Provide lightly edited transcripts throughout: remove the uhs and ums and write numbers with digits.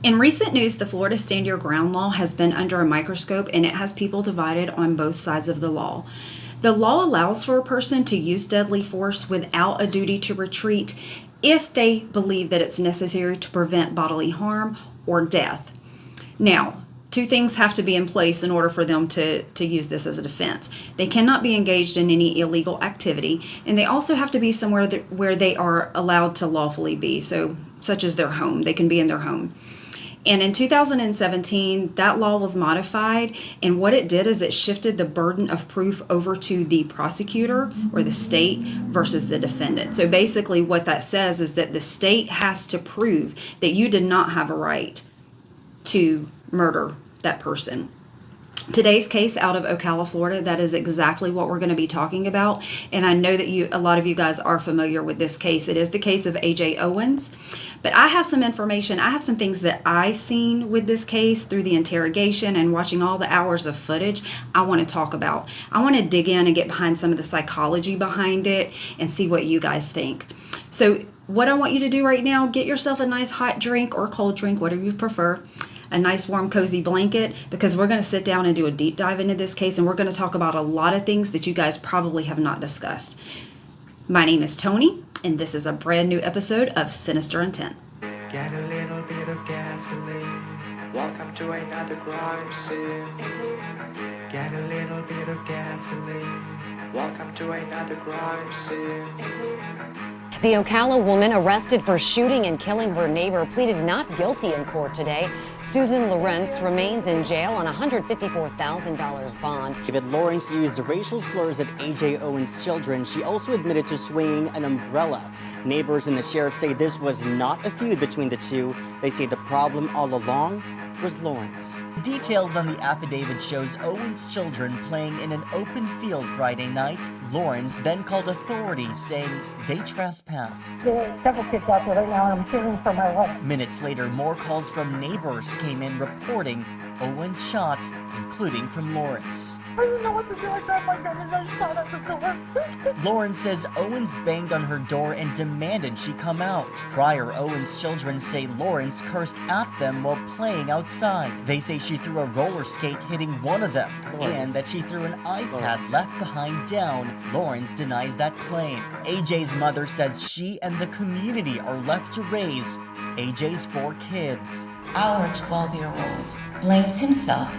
In recent news, the Florida Stand Your Ground law has been under a microscope, and it has people divided on both sides of the law. The law allows for a person to use deadly force without a duty to retreat if they believe that it's necessary to prevent bodily harm or death. Now, two things have to be in place in order for them to use this as a defense. They cannot be engaged in any illegal activity, and they also have to be somewhere where they are allowed to lawfully be, so such as their home. They can be in their home. And in 2017, that law was modified, and what it did is it shifted the burden of proof over to the prosecutor or the state versus the defendant. So basically what that says is that the state has to prove that you did not have a right to murder that person. Today's case out of Ocala, Florida, that is exactly what we're going to be talking about. And I know that a lot of you guys are familiar with this case. It is the case of AJ Owens. But I have some information. I have some things that I seen with this case through the interrogation and watching all the hours of footage I want to talk about. I want to dig in and get behind some of the psychology behind it and see what you guys think. So what I want you to do right now, get yourself a nice hot drink or cold drink, whatever you prefer. A nice warm cozy blanket, because we're going to sit down and do a deep dive into this case, and we're going to talk about a lot of things that you guys probably have not discussed. My name is Tony, and this is a brand new episode of Sinister Intent. Get a little bit of gasoline. Welcome to another crime scene. Get a little bit of gasoline. Welcome to another crime scene. The Ocala woman arrested for shooting and killing her neighbor pleaded not guilty in court today. Susan Lorincz remains in jail on a $154,000 bond. Lorincz used racial slurs at AJ Owens' children. She also admitted to swinging an umbrella. Neighbors and the sheriff say this was not a feud between the two. They say the problem all along was Lorincz. Details on the affidavit shows Owens' children playing in an open field Friday night. Lorincz then called authorities saying they trespassed. There are several kids out there right now, and I'm fearing for my life. Minutes later, more calls from neighbors came in reporting Owens shot, including from Lorincz. I didn't know what to do. I grabbed my gun and I shot at the door. Lorincz says Owens banged on her door and demanded she come out. Prior, Owens' children say Lorincz cursed at them while playing outside. They say she threw a roller skate hitting one of them, and that she threw an iPad left behind down. Lorincz denies that claim. AJ's mother says she and the community are left to raise AJ's 4 kids. Our 12-year-old blames himself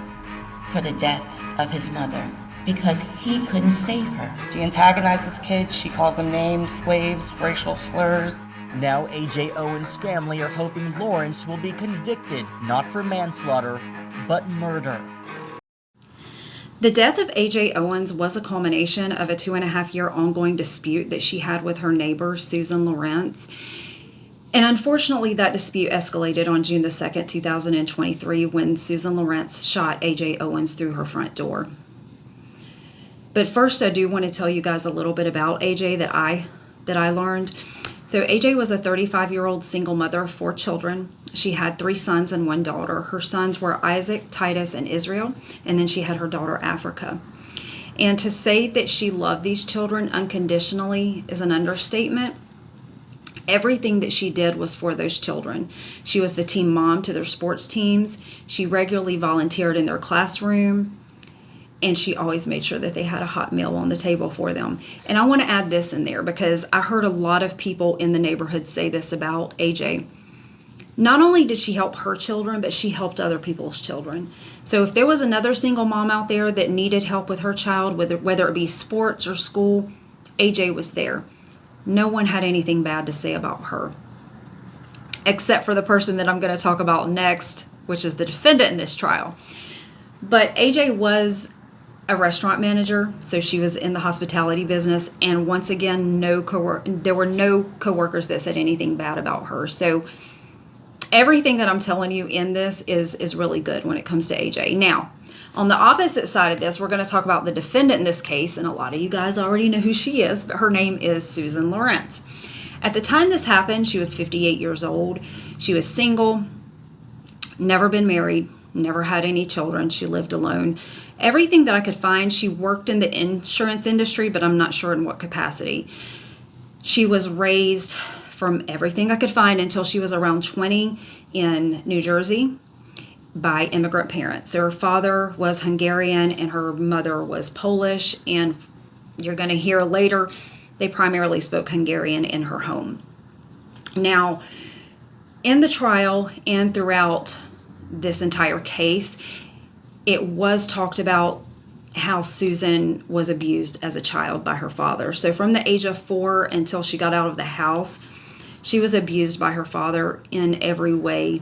for the death of his mother because he couldn't save her. She antagonizes kids, she calls them names, slaves, racial slurs. Now AJ Owens' family are hoping Lorincz will be convicted, not for manslaughter, but murder. The death of AJ Owens was a culmination of a 2.5-year ongoing dispute that she had with her neighbor, Susan Lorincz. And unfortunately, that dispute escalated on June the 2nd, 2023, when Susan Lorincz shot AJ Owens through her front door. But first, I do want to tell you guys a little bit about AJ that I learned. So AJ was a 35-year-old single mother of 4 children. She had 3 sons and 1 daughter. Her sons were Isaac, Titus, and Israel, and then she had her daughter Africa. And to say that she loved these children unconditionally is an understatement. Everything that she did was for those children. She was the team mom to their sports teams. She regularly volunteered in their classroom. And she always made sure that they had a hot meal on the table for them. And I want to add this in there because I heard a lot of people in the neighborhood say this about AJ. Not only did she help her children, but she helped other people's children. So if there was another single mom out there that needed help with her child, whether it be sports or school, AJ was there. No one had anything bad to say about her, except for the person that I'm going to talk about next, which is the defendant in this trial. But AJ was a restaurant manager, so she was in the hospitality business, and once again, there were no coworkers that said anything bad about her. So everything that I'm telling you in this is really good when it comes to AJ. Now, on the opposite side of this, we're going to talk about the defendant in this case, and a lot of you guys already know who she is, but her name is Susan Lorincz. At the time this happened, she was 58 years old. She was single, never been married, never had any children. She lived alone. Everything that I could find, she worked in the insurance industry, but I'm not sure in what capacity. She was raised from everything I could find, until she was around 20 in New Jersey by immigrant parents. So her father was Hungarian and her mother was Polish, and you're going to hear later they primarily spoke Hungarian in her home. Now, in the trial and throughout this entire case, it was talked about how Susan was abused as a child by her father. So from the age of 4 until she got out of the house, she was abused by her father in every way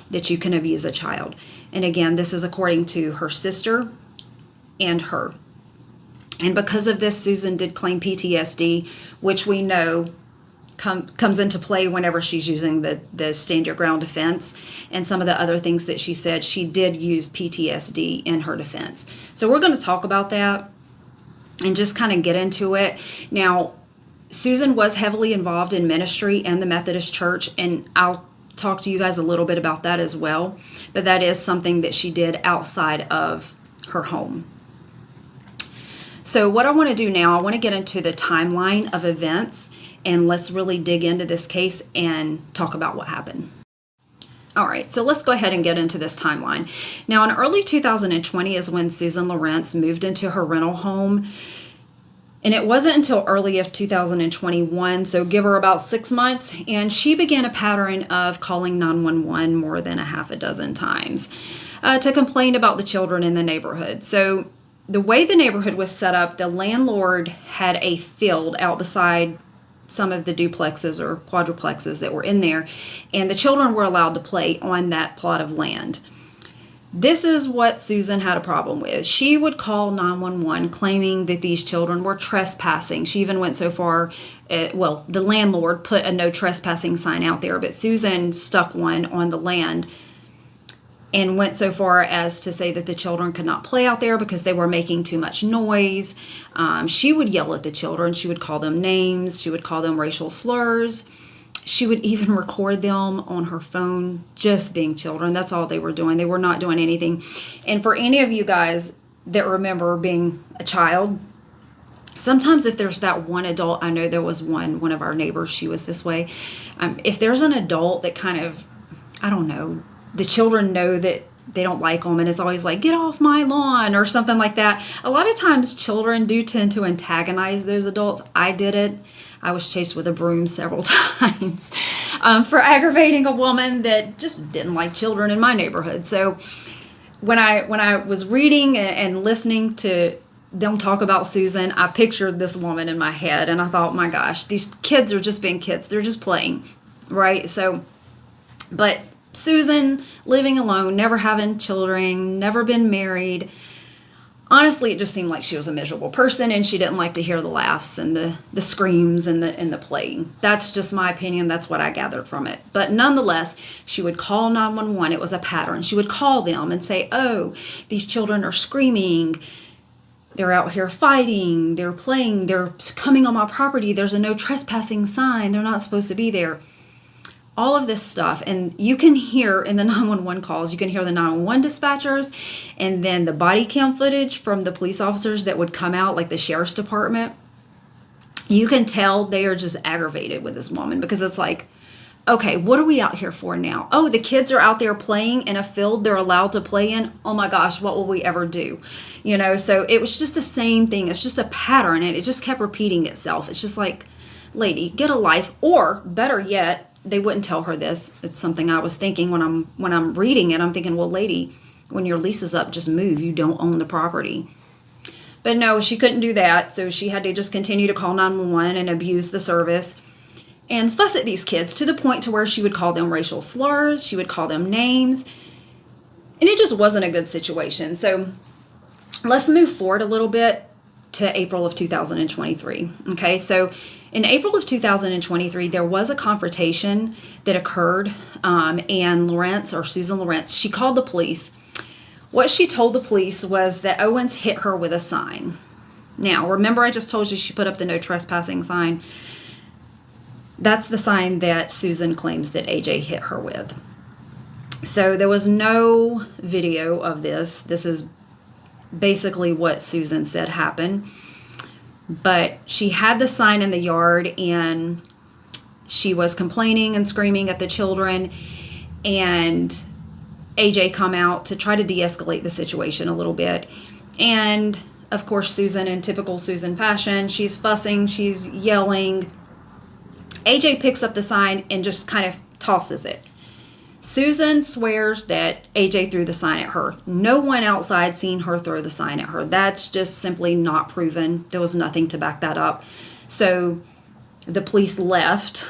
that you can abuse a child. And again, this is according to her sister and her. And because of this, Susan did claim PTSD, which we know comes into play whenever she's using the stand your ground defense, and some of the other things that she said. She did use PTSD in her defense. So we're going to talk about that and just kind of get into it. Now, Susan was heavily involved in ministry and the Methodist Church, and I'll talk to you guys a little bit about that as well. But that is something that she did outside of her home. So what I want to do now, I want to get into the timeline of events, and let's really dig into this case and talk about what happened. All right, so let's go ahead and get into this timeline. Now, in early 2020 is when Susan Lorincz moved into her rental home. And it wasn't until early of 2021, so give her about 6 months, and she began a pattern of calling 911 more than a half a dozen times to complain about the children in the neighborhood. So the way the neighborhood was set up, the landlord had a field out beside some of the duplexes or quadruplexes that were in there, and the children were allowed to play on that plot of land. This is what Susan had a problem with. She would call 911 claiming that these children were trespassing. She even went so far, the landlord put a no trespassing sign out there, but Susan stuck one on the land and went so far as to say that the children could not play out there because they were making too much noise. She would yell at the children. She would call them names. She would call them racial slurs. She would even record them on her phone, just being children. That's all they were doing. They were not doing anything. And for any of you guys that remember being a child, sometimes if there's that one adult, I know there was one of our neighbors, she was this way. If there's an adult that kind of, I don't know, the children know that they don't like them, and it's always like, get off my lawn or something like that. A lot of times children do tend to antagonize those adults. I did it. I was chased with a broom several times for aggravating a woman that just didn't like children in my neighborhood. So when I was reading and listening to them talk about Susan, I pictured this woman in my head, and I thought, my gosh, these kids are just being kids. They're just playing, right? So, but Susan, living alone, never having children, never been married. Honestly, it just seemed like she was a miserable person, and she didn't like to hear the laughs and the screams and the playing. That's just my opinion. That's what I gathered from it. But nonetheless, she would call 911. It was a pattern. She would call them and say, oh, these children are screaming. They're out here fighting. They're playing. They're coming on my property. There's a no trespassing sign. They're not supposed to be there. All of this stuff, and you can hear in the 911 calls, you can hear the 911 dispatchers, and then the body cam footage from the police officers that would come out, like the sheriff's department. You can tell they are just aggravated with this woman, because it's like, okay, what are we out here for now? Oh, the kids are out there playing in a field they're allowed to play in. Oh my gosh, what will we ever do? You know, so it was just the same thing. It's just a pattern, and it just kept repeating itself. It's just like, lady, get a life, or better yet, they wouldn't tell her this. It's something I was thinking when I'm reading it. I'm thinking, well, lady, when your lease is up, just move. You don't own the property. But no, she couldn't do that. So she had to just continue to call 911 and abuse the service and fuss at these kids to the point to where she would call them racial slurs. She would call them names. And it just wasn't a good situation. So let's move forward a little bit to April of 2023. Okay, so in April of 2023, there was a confrontation that occurred, and Lorincz, or Susan Lorincz, she called the police. What she told the police was that Owens hit her with a sign. Now, remember I just told you she put up the no trespassing sign? That's the sign that Susan claims that AJ hit her with. So there was no video of this. This is basically what Susan said happened. But she had the sign in the yard, and she was complaining and screaming at the children, and AJ come out to try to de-escalate the situation a little bit. And of course, Susan, in typical Susan fashion, she's fussing, she's yelling. AJ picks up the sign and just kind of tosses it. Susan swears that AJ threw the sign at her. No one outside seen her throw the sign at her. That's just simply not proven. There was nothing to back that up. So the police left,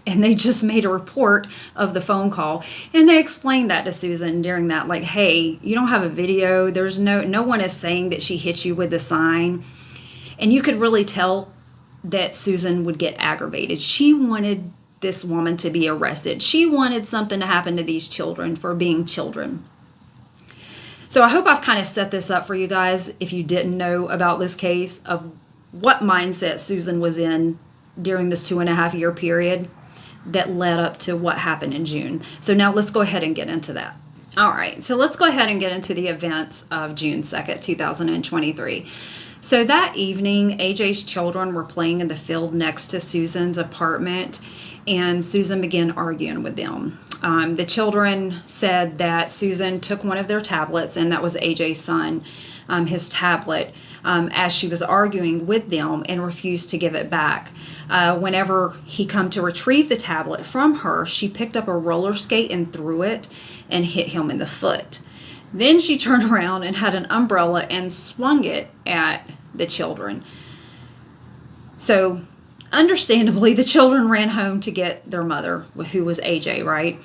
and they just made a report of the phone call, and they explained that to Susan during that, like, hey, you don't have a video. There's no one is saying that she hit you with the sign. And you could really tell that Susan would get aggravated. She wanted this woman to be arrested. She wanted something to happen to these children for being children. So I hope I've kind of set this up for you guys, if you didn't know about this case, of what mindset Susan was in during this 2.5-year period that led up to what happened in June. So now let's go ahead and get into that. All right, so let's go ahead and get into the events of June 2nd, 2023. So that evening, AJ's children were playing in the field next to Susan's apartment, and Susan began arguing with them. The children said that Susan took one of their tablets, and that was AJ's son, his tablet, as she was arguing with them, and refused to give it back. Whenever he come to retrieve the tablet from her, she picked up a roller skate and threw it and hit him in the foot. Then she turned around and had an umbrella and swung it at the children. So understandably, the children ran home to get their mother, who was AJ, right?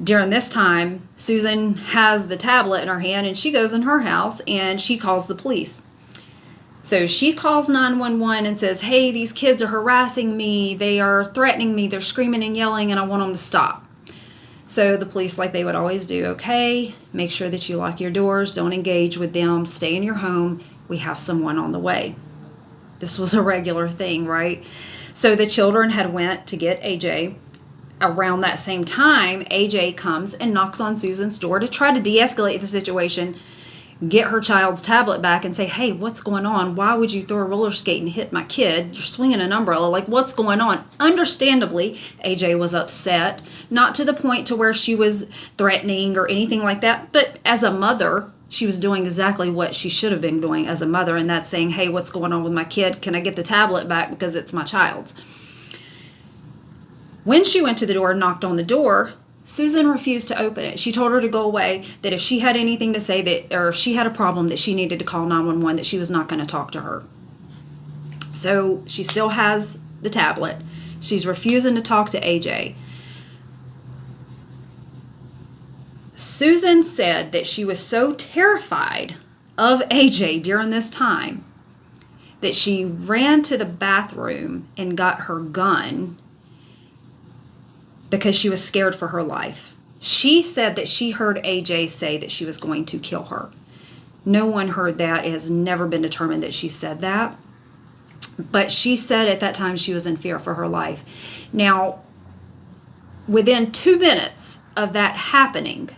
During this time, Susan has the tablet in her hand, and she goes in her house and she calls the police. So she calls 911 and says, hey, these kids are harassing me. They are threatening me. They're screaming and yelling, and I want them to stop. So the police, like they would always do, okay, make sure that you lock your doors. Don't engage with them. Stay in your home. We have someone on the way. This was a regular thing, right? So the children had went to get AJ. Around that same time, AJ comes and knocks on Susan's door to try to de-escalate the situation, get her child's tablet back and say, hey, what's going on? Why would you throw a roller skate and hit my kid? You're swinging an umbrella. Like, what's going on? Understandably, AJ was upset, not to the point to where she was threatening or anything like that, but as a mother, she was doing exactly what she should have been doing as a mother, and that's saying, hey, what's going on with my kid? Can I get the tablet back because it's my child's? When she went to the door and knocked on the door, Susan refused to open it. She told her to go away, that if she had anything to say, that, or if she had a problem, that she needed to call 911, that she was not going to talk to her. So she still has the tablet. She's refusing to talk to AJ. Susan said that she was so terrified of AJ during this time that she ran to the bathroom and got her gun because she was scared for her life. She said that she heard AJ say that she was going to kill her. No one heard that. It has never been determined that she said that. But she said at that time she was in fear for her life. Now, within 2 minutes of that happening,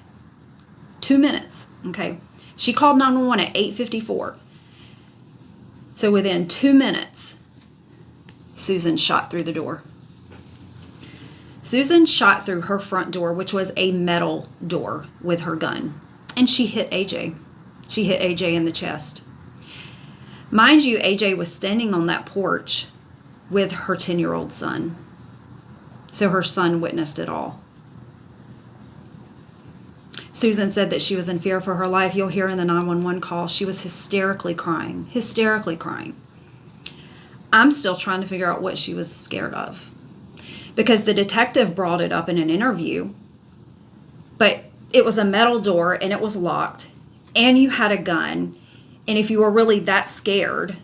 2 minutes, okay, she called 911 at 8:54. So within 2 minutes, Susan shot through the door. Susan shot through her front door, which was a metal door, with her gun, and she hit AJ. She hit AJ in the chest. Mind you, AJ was standing on that porch with her 10-year-old son. So her son witnessed it all. Susan said that she was in fear for her life. You'll hear in the 911 call, she was hysterically crying. I'm still trying to figure out what she was scared of, because the detective brought it up in an interview, but it was a metal door and it was locked, and you had a gun, and if you were really that scared,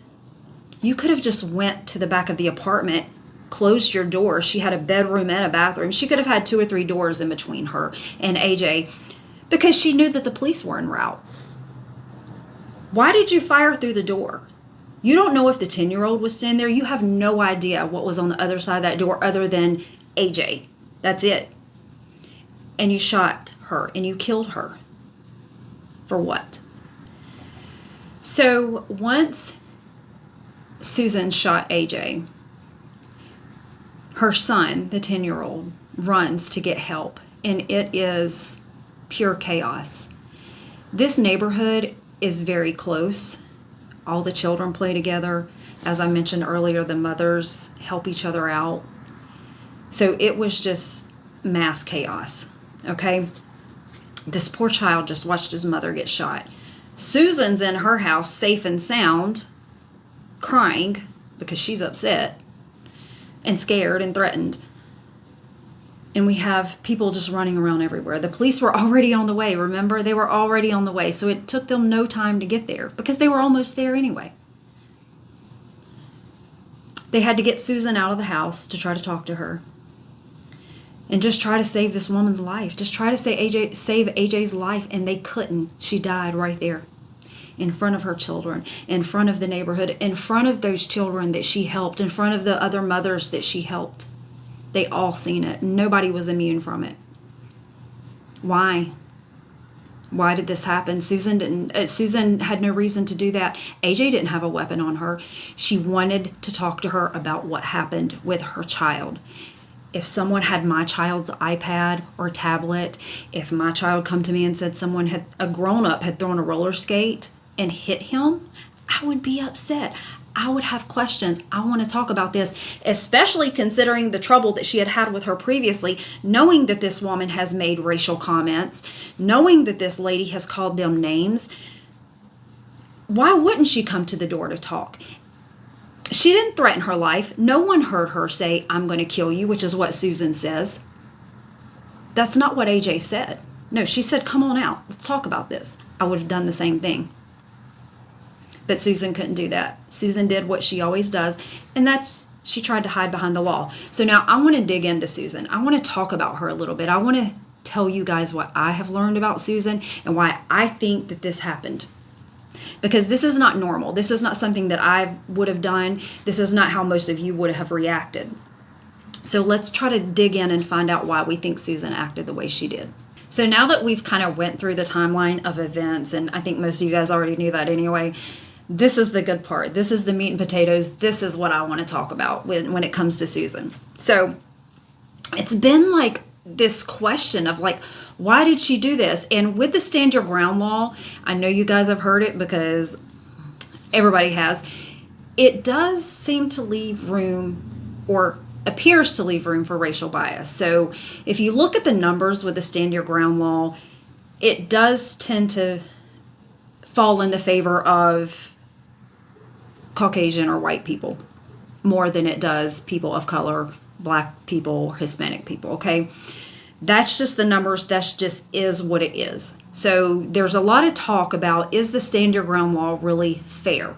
you could have just went to the back of the apartment, closed your door. She had a bedroom and a bathroom. She could have had 2 or 3 doors in between her and AJ, because she knew that the police were en route. Why did you fire through the door? You don't know if the 10-year-old was standing there. You have no idea what was on the other side of that door other than AJ. That's it. And you shot her and you killed her. For what? So once Susan shot AJ, Her son, the 10-year-old, runs to get help, and it is pure chaos. This neighborhood is very close. All the children play together. As I mentioned earlier, the mothers help each other out. So it was just mass chaos, okay? This poor child just watched his mother get shot. Susan's in her house, safe and sound, crying because she's upset and scared and threatened. And we have people just running around everywhere. The police were already on the way, remember? They were already on the way, so it took them no time to get there because they were almost there anyway. They had to get Susan out of the house to try to talk to her and just try to save this woman's life. Just try to save AJ's life, and they couldn't. She died right there in front of her children, in front of the neighborhood, in front of those children that she helped, in front of the other mothers that she helped. They all seen it. Nobody was immune from it. Why? Why did this happen? Susan had no reason to do that. AJ didn't have a weapon on her. She wanted to talk to her about what happened with her child. If someone had my child's iPad or tablet, if my child come to me and said a grown-up had thrown a roller skate and hit him, I would be upset. I would have questions. I want to talk about this, especially considering the trouble that she had had with her previously, knowing that this woman has made racial comments, knowing that this lady has called them names. Why wouldn't she come to the door to talk? She didn't threaten her life. No one heard her say, "I'm going to kill you," which is what Susan says. That's not what AJ said. No, she said, "Come on out. Let's talk about this." I would have done the same thing. But Susan couldn't do that. Susan did what she always does, and that's she tried to hide behind the wall. So now I want to dig into Susan. I want to talk about her a little bit. I want to tell you guys what I have learned about Susan and why I think that this happened. Because this is not normal. This is not something that I would have done. This is not how most of you would have reacted. So let's try to dig in and find out why we think Susan acted the way she did. So now that we've kind of went through the timeline of events, and I think most of you guys already knew that anyway, this is the good part. This is the meat and potatoes. This is what I want to talk about when it comes to Susan. So it's been like this question of like, why did she do this? And with the stand your ground law, I know you guys have heard it because everybody has. It does seem to leave room, or appears to leave room, for racial bias. So if you look at the numbers with the stand your ground law, it does tend to fall in the favor of Caucasian or white people more than it does people of color, black people, Hispanic people, okay? That's just the numbers. That's just is what it is. So there's a lot of talk about, is the stand your ground law really fair?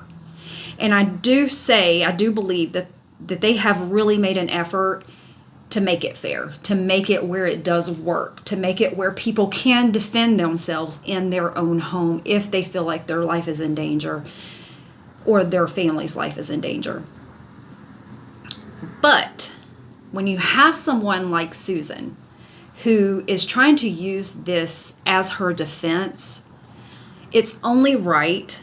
And I do believe that they have really made an effort to make it fair, to make it where it does work, to make it where people can defend themselves in their own home if they feel like their life is in danger or their family's life is in danger. But when you have someone like Susan who is trying to use this as her defense, it's only right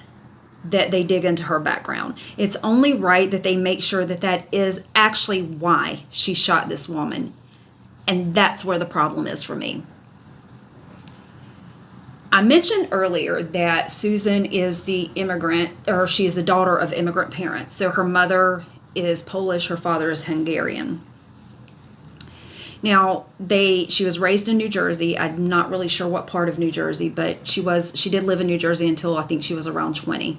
that they dig into her background. It's only right that they make sure that that is actually why she shot this woman. And that's where the problem is for me. I mentioned earlier that Susan is the immigrant, or she is the daughter of immigrant parents. So her mother is Polish, her father is Hungarian. Now, she was raised in New Jersey. I'm not really sure what part of New Jersey, but she did live in New Jersey until I think she was around 20.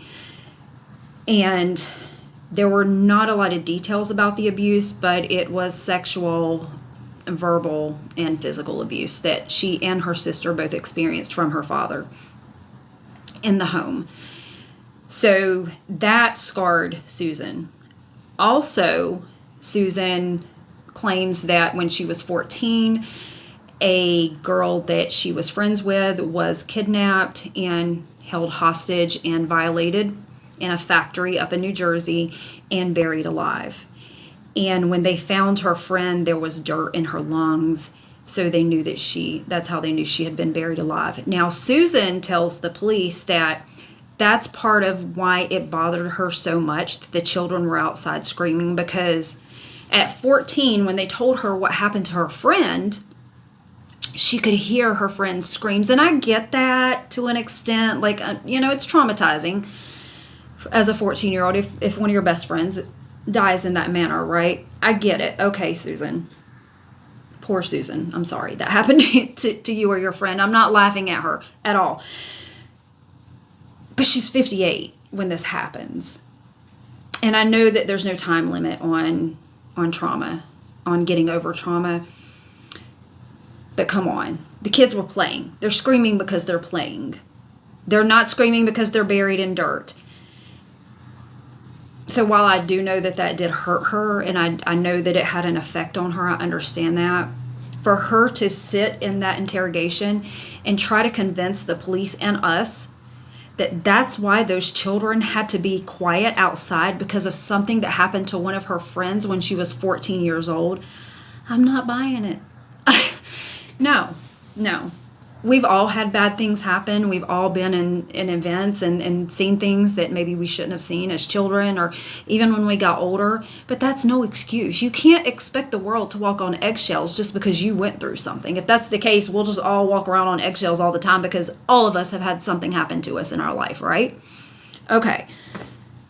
And there were not a lot of details about the abuse, but it was sexual, verbal, and physical abuse that she and her sister both experienced from her father in the home. So that scarred Susan. Also, Susan claims that when she was 14, a girl that she was friends with was kidnapped and held hostage and violated in a factory up in New Jersey and buried alive. And when they found her friend, there was dirt in her lungs, so they knew that's how they knew she had been buried alive. Now, Susan tells the police that that's part of why it bothered her so much that the children were outside screaming, because At 14, when they told her what happened to her friend, she could hear her friend's screams. And I get that to an extent. Like, it's traumatizing as a 14-year-old if one of your best friends dies in that manner, right? I get it. Okay, Susan. Poor Susan. I'm sorry that happened to you or your friend. I'm not laughing at her at all. But she's 58 when this happens. And I know that there's no time limit on trauma, on getting over trauma. But come on. The kids were playing. They're screaming because they're playing. They're not screaming because they're buried in dirt. So while I do know that did hurt her, and I know that it had an effect on her, I understand that. For her to sit in that interrogation and try to convince the police and us that that's why those children had to be quiet outside because of something that happened to one of her friends when she was 14 years old, I'm not buying it. No. We've all had bad things happen. We've all been in events and seen things that maybe we shouldn't have seen as children or even when we got older. But that's no excuse. You can't expect the world to walk on eggshells just because you went through something. If that's the case, we'll just all walk around on eggshells all the time because all of us have had something happen to us in our life, right? Okay.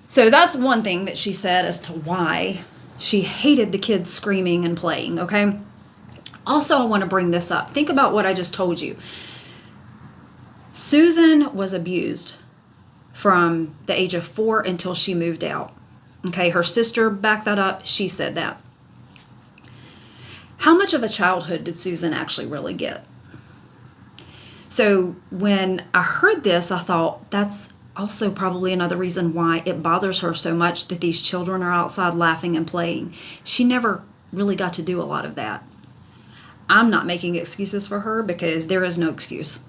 So that's one thing that she said as to why she hated the kids screaming and playing, okay? Also, I want to bring this up. Think about what I just told you. Susan was abused from the age of 4 until she moved out. Okay, her sister backed that up. She said that. How much of a childhood did Susan actually really get? So when I heard this, I thought that's also probably another reason why it bothers her so much that these children are outside laughing and playing. She never really got to do a lot of that. I'm not making excuses for her because there is no excuse.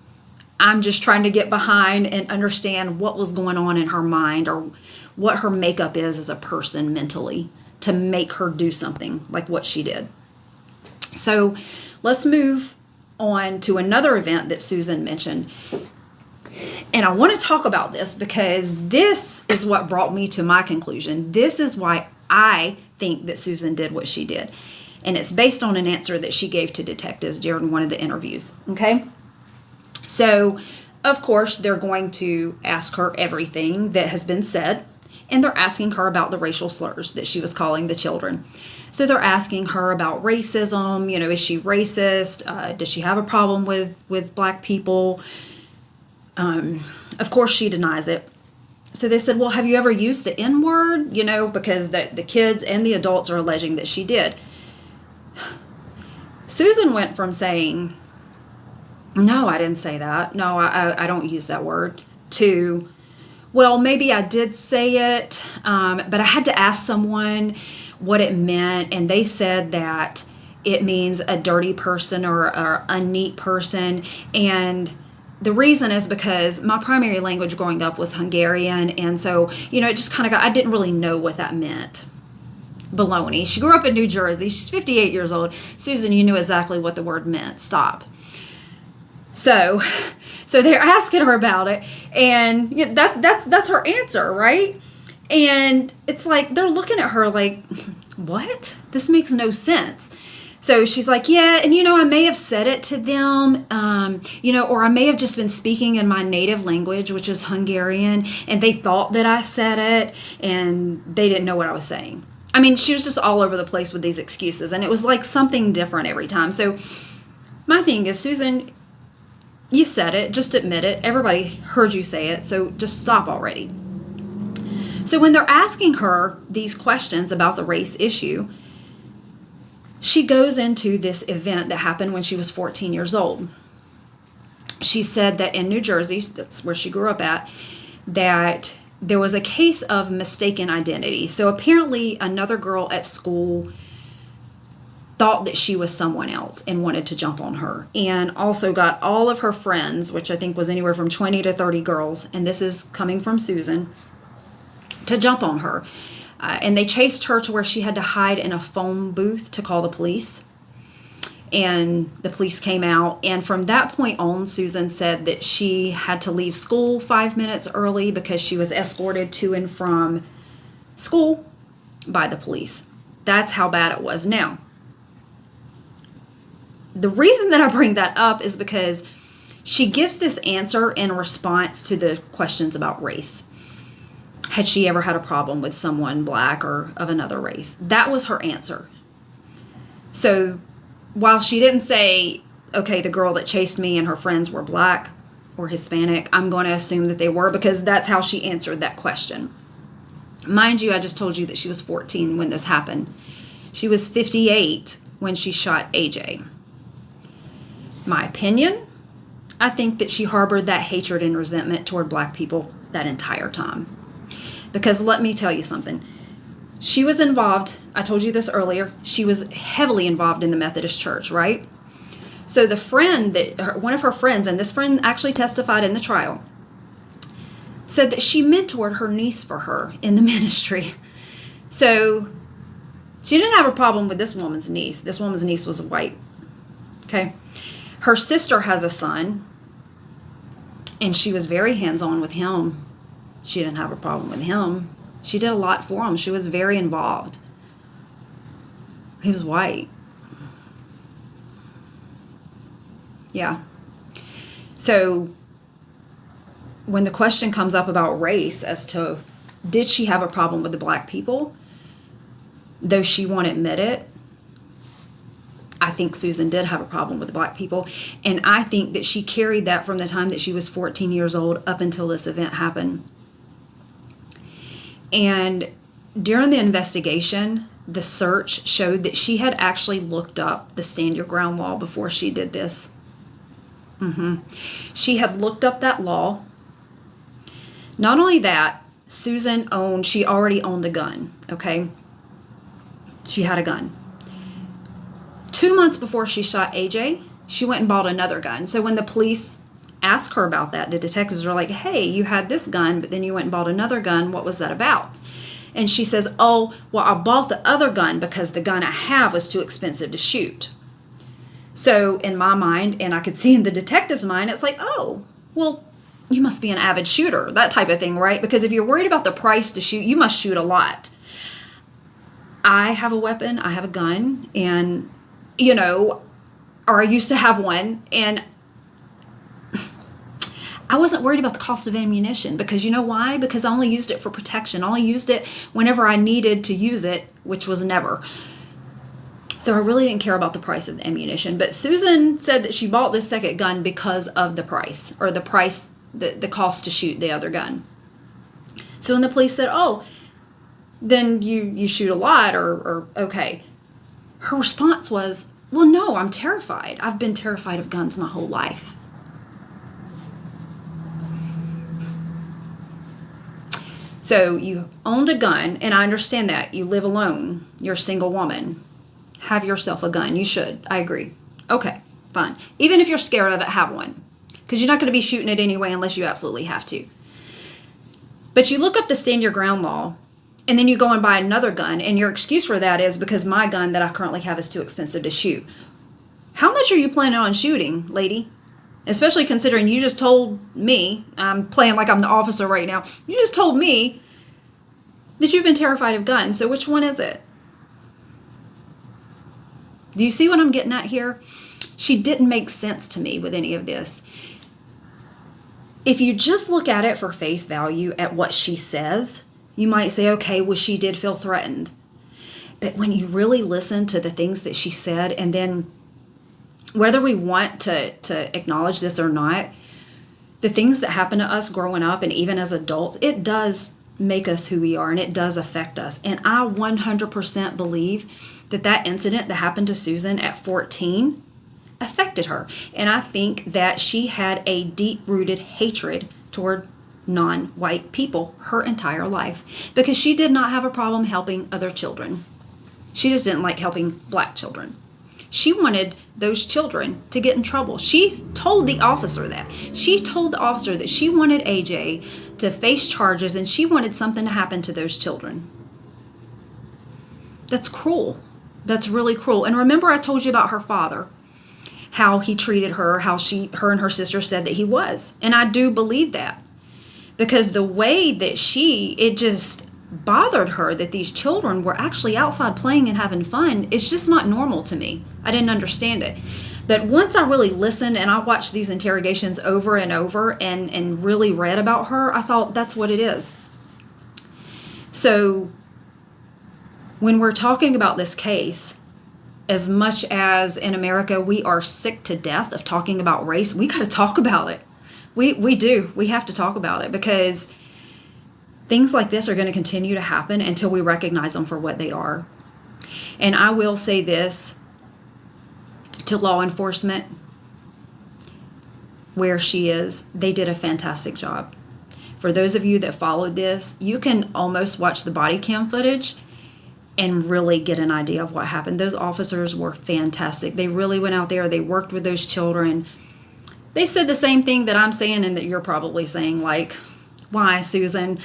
I'm just trying to get behind and understand what was going on in her mind or what her makeup is as a person mentally to make her do something like what she did. So let's move on to another event that Susan mentioned. And I want to talk about this because this is what brought me to my conclusion. This is why I think that Susan did what she did. And it's based on an answer that she gave to detectives during one of the interviews, okay? So, of course, they're going to ask her everything that has been said, and they're asking her about the racial slurs that she was calling the children. So they're asking her about racism, is she racist? Does she have a problem with black people? Of course, she denies it. So they said, well, have you ever used the N-word? Because the kids and the adults are alleging that she did. Susan went from saying, no, I didn't say that. No, I don't use that word, to, well, maybe I did say it, but I had to ask someone what it meant, and they said that it means a dirty person or a neat person, and the reason is because my primary language growing up was Hungarian, and so, it just kind of I didn't really know what that meant. Baloney. She grew up in New Jersey. She's 58 years old. Susan, you knew exactly what the word meant. Stop. So they're asking her about it, and that's her answer, right? And it's like they're looking at her like, what? This makes no sense. So she's like, yeah, and I may have said it to them, or I may have just been speaking in my native language, which is Hungarian, and they thought that I said it, and they didn't know what I was saying. I mean, she was just all over the place with these excuses, and it was like something different every time. So my thing is, Susan, you said it. Just admit it. Everybody heard you say it, so just stop already. So when they're asking her these questions about the race issue, she goes into this event that happened when she was 14 years old. She said that in New Jersey, that's where she grew up at, that there was a case of mistaken identity. So apparently another girl at school thought that she was someone else and wanted to jump on her, and also got all of her friends, which I think was anywhere from 20 to 30 girls, and this is coming from Susan, to jump on her. And they chased her to where she had to hide in a phone booth to call the police. And the police came out. And from that point on, Susan said that she had to leave school 5 minutes early because she was escorted to and from school by the police. That's how bad it was. Now, the reason that I bring that up is because she gives this answer in response to the questions about race. Had she ever had a problem with someone black or of another race? That was her answer. So while she didn't say, okay, the girl that chased me and her friends were black or Hispanic, I'm going to assume that they were, because that's how she answered that question. Mind you, I just told you that she was 14 when this happened. She was 58 when she shot AJ. My opinion, I think that she harbored that hatred and resentment toward black people that entire time. Because let me tell you something. She was involved, I told you this earlier, she was heavily involved in the Methodist Church, right? So the friend, one of her friends, and this friend actually testified in the trial, said that she mentored her niece for her in the ministry. So she didn't have a problem with this woman's niece. This woman's niece was white. Okay. Her sister has a son, and she was very hands-on with him. She didn't have a problem with him. She did a lot for him. She was very involved. He was white. Yeah. So when the question comes up about race as to did she have a problem with the black people, though she won't admit it, I think Susan did have a problem with the black people. And I think that she carried that from the time that she was 14 years old up until this event happened. And during the investigation, the search showed that she had actually looked up the Stand Your Ground law before she did this. She had looked up that law. Not only that, she already owned a gun, okay? She had a gun. 2 months before she shot AJ, she went and bought another gun. So when the police asked her about that, the detectives were like, hey, you had this gun, but then you went and bought another gun. What was that about? And she says, oh, well, I bought the other gun because the gun I have was too expensive to shoot. So in my mind, and I could see in the detective's mind, it's like, oh, well, you must be an avid shooter, that type of thing, right? Because if you're worried about the price to shoot, you must shoot a lot. I have a weapon, I have a gun, and, or I used to have one, and I wasn't worried about the cost of ammunition, because you know why? Because I only used it for protection. I only used it whenever I needed to use it, which was never. So I really didn't care about the price of the ammunition. But Susan said that she bought this second gun because of the price, or the cost to shoot the other gun. So when the police said, oh, then you shoot a lot, or okay. Her response was, well, no, I'm terrified. I've been terrified of guns my whole life. So you owned a gun, and I understand that. You live alone. You're a single woman. Have yourself a gun. You should. I agree. Okay, fine. Even if you're scared of it, have one. Because you're not going to be shooting it anyway unless you absolutely have to. But you look up the Stand Your Ground law, and then you go and buy another gun, and your excuse for that is because my gun that I currently have is too expensive to shoot. How much are you planning on shooting, lady? Especially considering you just told me, I'm playing like I'm the officer right now, you just told me that you've been terrified of guns, so which one is it? Do you see what I'm getting at here? She didn't make sense to me with any of this. If you just look at it for face value at what she says, you might say, okay, well, she did feel threatened. But when you really listen to the things that she said, and then whether we want to acknowledge this or not, the things that happen to us growing up and even as adults, it does make us who we are, and it does affect us. And I 100% believe that incident that happened to Susan at 14 affected her. And I think that she had a deep-rooted hatred toward non-white people her entire life, because she did not have a problem helping other children. She just didn't like helping black children. She wanted those children to get in trouble. She told the officer that. She told the officer that she wanted AJ to face charges, and she wanted something to happen to those children. That's cruel. That's really cruel. And remember, I told you about her father, how he treated her, how her and her sister said that he was. And I do believe that. Because the way that bothered her that these children were actually outside playing and having fun. It's just not normal to me. I didn't understand it. But once I really listened and I watched these interrogations over and over and really read about her, I thought that's what it is. So when we're talking about this case, as much as in America we are sick to death of talking about race, we got to talk about it. We do. We have to talk about it, because things like this are going to continue to happen until we recognize them for what they are. And I will say this to law enforcement, where she is, they did a fantastic job. For those of you that followed this, you can almost watch the body cam footage and really get an idea of what happened. Those officers were fantastic. They really went out there. They worked with those children. They said the same thing that I'm saying and that you're probably saying, like, why, Susan?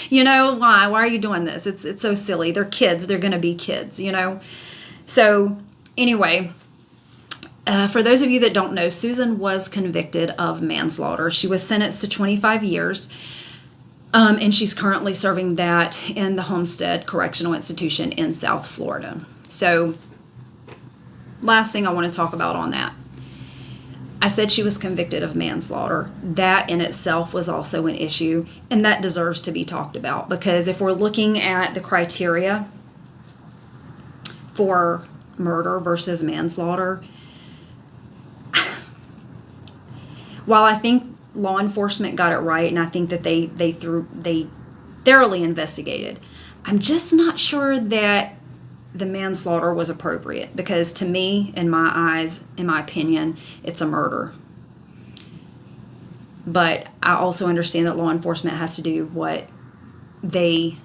You know, why? Why are you doing this? It's so silly. They're kids. They're going to be kids, you know? So anyway, for those of you that don't know, Susan was convicted of manslaughter. She was sentenced to 25 years, and she's currently serving that in the Homestead Correctional Institution in South Florida. So last thing I want to talk about on that. I said she was convicted of manslaughter. That in itself was also an issue, and that deserves to be talked about, because if we're looking at the criteria for murder versus manslaughter, while I think law enforcement got it right, and I think that they thoroughly investigated, I'm just not sure that the manslaughter was appropriate, because to me, in my eyes, in my opinion, it's a murder. But I also understand that law enforcement has to do what they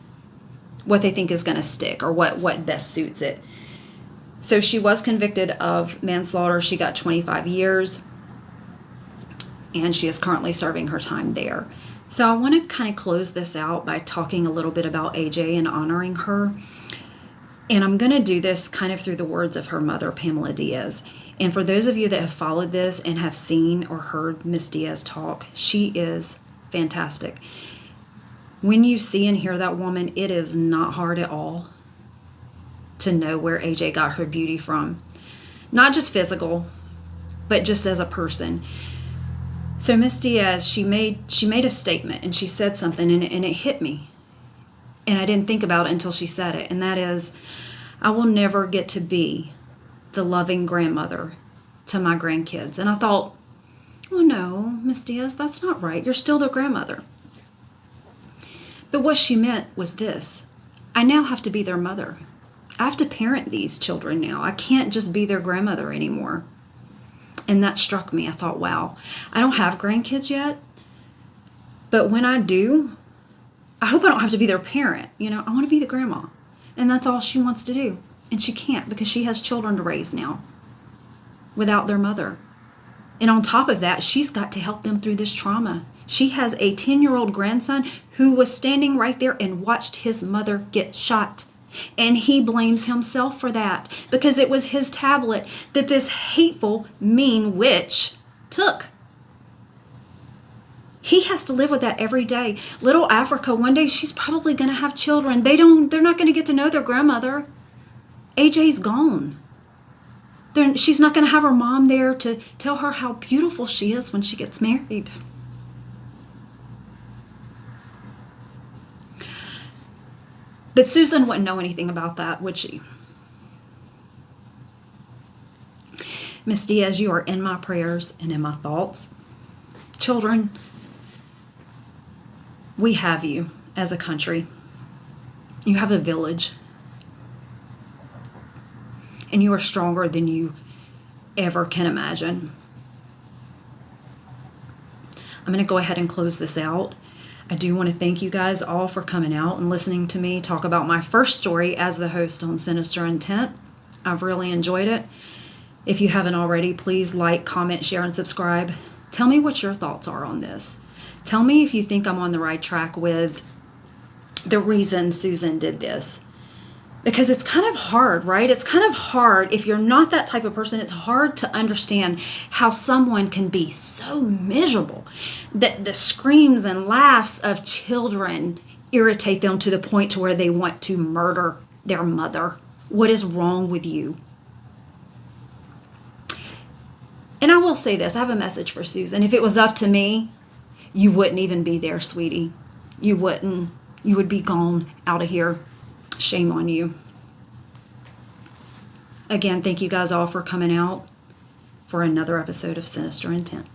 think is going to stick, or what best suits it. So she was convicted of manslaughter. She got 25 years, and she is currently serving her time there. So I want to kind of close this out by talking a little bit about AJ and honoring her. And I'm going to do this kind of through the words of her mother, Pamela Diaz. And for those of you that have followed this and have seen or heard Miss Diaz talk, she is fantastic. When you see and hear that woman, it is not hard at all to know where AJ got her beauty from. Not just physical, but just as a person. So Miss Diaz, she made a statement, and she said something, and it hit me. And I didn't think about it until she said it. And that is, I will never get to be the loving grandmother to my grandkids. And I thought, oh no, Miss Diaz, that's not right. You're still their grandmother. But what she meant was this: I now have to be their mother. I have to parent these children now. I can't just be their grandmother anymore. And that struck me. I thought, wow, I don't have grandkids yet. But when I do, I hope I don't have to be their parent. You know, I want to be the grandma. And that's all she wants to do. And she can't, because she has children to raise now without their mother. And on top of that, she's got to help them through this trauma. She has a 10-year-old grandson who was standing right there and watched his mother get shot. And he blames himself for that, because it was his tablet that this hateful, mean witch took. He has to live with that every day. Little Africa, one day she's probably going to have children. They're not going to get to know their grandmother. AJ's gone. She's not going to have her mom there to tell her how beautiful she is when she gets married. But Susan wouldn't know anything about that, would she? Miss Diaz, you are in my prayers and in my thoughts. Children, we have you as a country. You have a village. And you are stronger than you ever can imagine. I'm going to go ahead and close this out. I do want to thank you guys all for coming out and listening to me talk about my first story as the host on Sinister Intent. I've really enjoyed it. If you haven't already, please like, comment, share, and subscribe. Tell me what your thoughts are on this. Tell me if you think I'm on the right track with the reason Susan did this. Because it's kind of hard, right? It's kind of hard. If you're not that type of person, it's hard to understand how someone can be so miserable. That the screams and laughs of children irritate them to the point to where they want to murder their mother. What is wrong with you? And I will say this, I have a message for Susan. If it was up to me, you wouldn't even be there, sweetie. You wouldn't. You would be gone out of here. Shame on you. Again, thank you guys all for coming out for another episode of Sinister Intent.